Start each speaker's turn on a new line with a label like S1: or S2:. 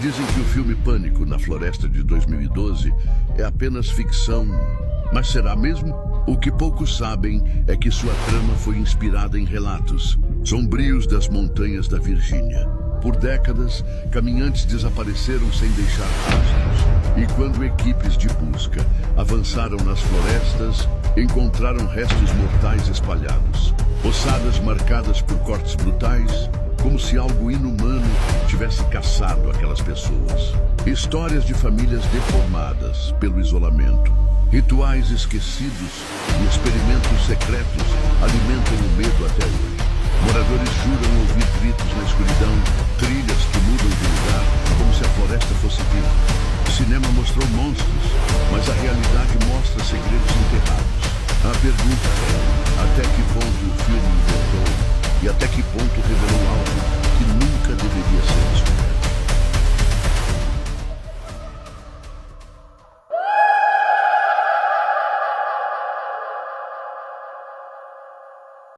S1: Dizem que o filme Pânico, na Floresta de 2012, é apenas ficção. Mas será mesmo? O que poucos sabem é que sua trama foi inspirada em relatos sombrios das montanhas da Virgínia. Por décadas, caminhantes desapareceram sem deixar rastros. E quando equipes de busca avançaram nas florestas, encontraram restos mortais espalhados. Ossadas marcadas por cortes brutais, como se algo inumano tivesse caçado aquelas pessoas. Histórias de famílias deformadas pelo isolamento. Rituais esquecidos e experimentos secretos alimentam o medo até hoje. Moradores juram ouvir gritos na escuridão, trilhas que mudam de lugar, como se a floresta fosse viva. O cinema mostrou monstros, mas a realidade mostra segredos enterrados. A pergunta é, até que ponto o filme inventou e até que ponto revelou algo que nunca deveria ser descoberto?